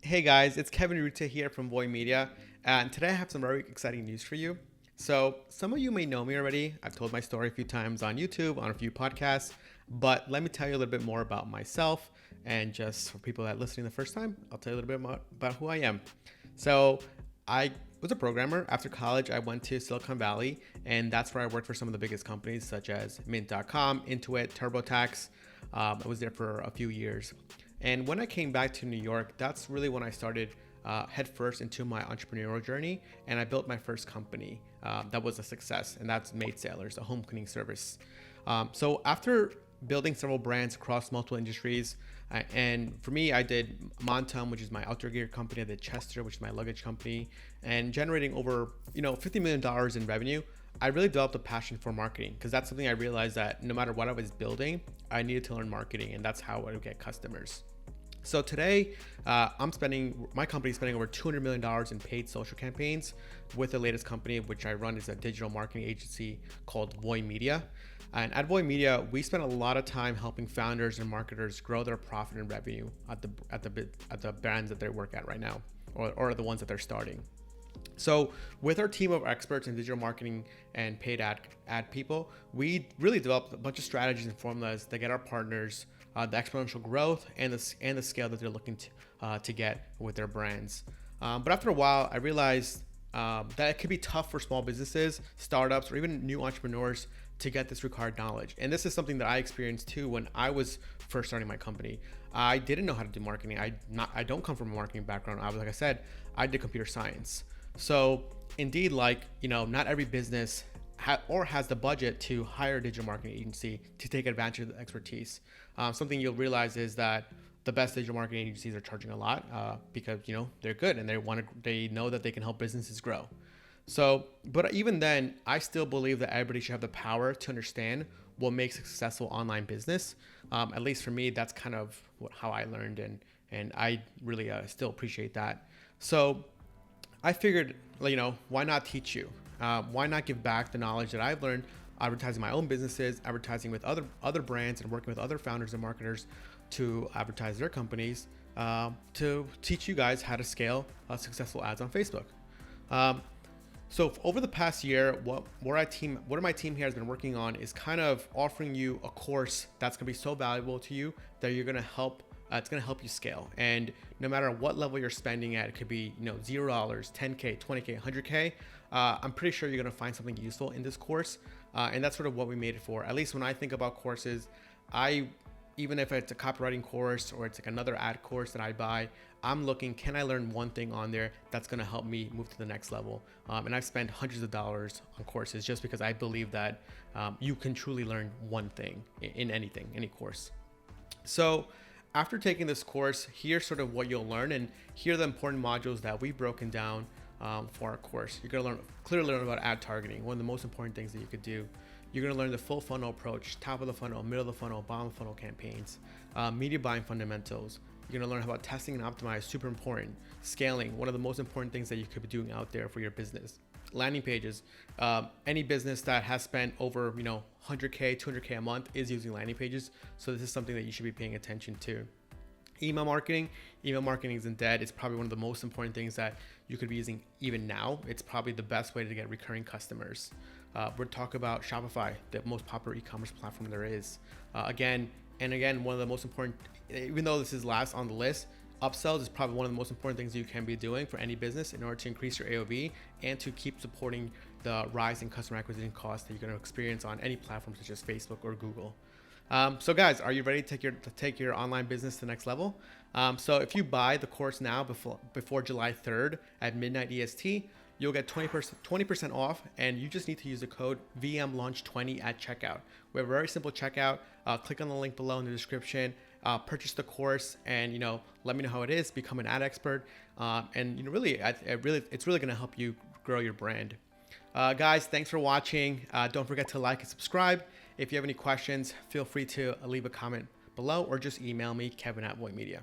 Hey guys, it's Kevin Rute here from Voy Media, and today I have some very exciting news for you. So, some of you may know me already. I've told my story a few times on YouTube, on a few podcasts, but let me tell you a little bit more about myself. And just for people that are listening the first time, I'll tell you a little bit more about who I am. So, I was a programmer. After college, I went to Silicon Valley, and that's where I worked for some of the biggest companies such as Mint.com, Intuit, TurboTax. I was there for a few years. And when I came back to New York, that's really when I started headfirst into my entrepreneurial journey. And I built my first company that was a success, and that's Maid Sailors, a home cleaning service. So after building several brands across multiple industries, and for me, I did Montum, which is my outdoor gear company. I did Chester, which is my luggage company, and generating over $50 million in revenue. I really developed a passion for marketing because that's something I realized that no matter what I was building, I needed to learn marketing, and that's how I would get customers. So today, my company is spending over $200 million in paid social campaigns with the latest company, which I run is a digital marketing agency called Voy Media. And at Voy Media, we spend a lot of time helping founders and marketers grow their profit and revenue at the brands that they work at right now, or the ones that they're starting. So with our team of experts in digital marketing and paid ad people, we really developed a bunch of strategies and formulas that get our partners the exponential growth and the scale that they're looking to get with their brands. But after a while, I realized that it could be tough for small businesses, startups, or even new entrepreneurs to get this required knowledge. And this is something that I experienced too when I was first starting my company. I didn't know how to do marketing. I don't come from a marketing background. Like I said, I did computer science. So indeed, not every business has the budget to hire a digital marketing agency to take advantage of the expertise. Something you'll realize is that the best digital marketing agencies are charging a lot because they're good and they know that they can help businesses grow. So, but even then, I still believe that everybody should have the power to understand what makes a successful online business. At least for me, that's kind of how I learned, and I really still appreciate that. So I figured, why not teach you? Why not give back the knowledge that I've learned advertising my own businesses, advertising with other brands, and working with other founders and marketers to advertise their companies, to teach you guys how to scale successful ads on Facebook. So over the past year, what my team here has been working on is kind of offering you a course that's going to be so valuable to you that you're going to help. It's going to help you scale. And no matter what level you're spending at, it could be $0, $10K, $20K, $100K. I'm pretty sure you're going to find something useful in this course. And that's sort of what we made it for. At least when I think about courses, even if it's a copywriting course or it's like another ad course that I buy, I'm looking, can I learn one thing on there that's going to help me move to the next level? And I've spent hundreds of dollars on courses just because I believe that you can truly learn one thing in any course. So after taking this course, here's sort of what you'll learn, and here are the important modules that we've broken down for our course. You're going to clearly learn about ad targeting, one of the most important things that you could do. You're going to learn the full funnel approach, top of the funnel, middle of the funnel, bottom of the funnel campaigns, media buying fundamentals. You're going to learn about testing and optimize, super important. Scaling, one of the most important things that you could be doing out there for your business. Landing pages. Any business that has spent over 100K, 200K a month is using landing pages. So this is something that you should be paying attention to. Email marketing isn't dead. It's probably one of the most important things that you could be using even now. It's probably the best way to get recurring customers. We're talking about Shopify, the most popular e-commerce platform there is. Again, one of the most important, even though this is last on the list, upsells is probably one of the most important things you can be doing for any business in order to increase your AOV and to keep supporting the rise in customer acquisition costs that you're going to experience on any platform such as Facebook or Google. So guys, are you ready to take your online business to the next level? So if you buy the course now before July 3rd at midnight EST, you'll get 20% off, and you just need to use the code VMLaunch20 at checkout. We have a very simple checkout. Click on the link below in the description, purchase the course, and let me know how it is, become an ad expert, and it's really going to help you grow your brand. Guys, thanks for watching. Don't forget to like and subscribe. If you have any questions, feel free to leave a comment below or just email me, Kevin at Voy Media.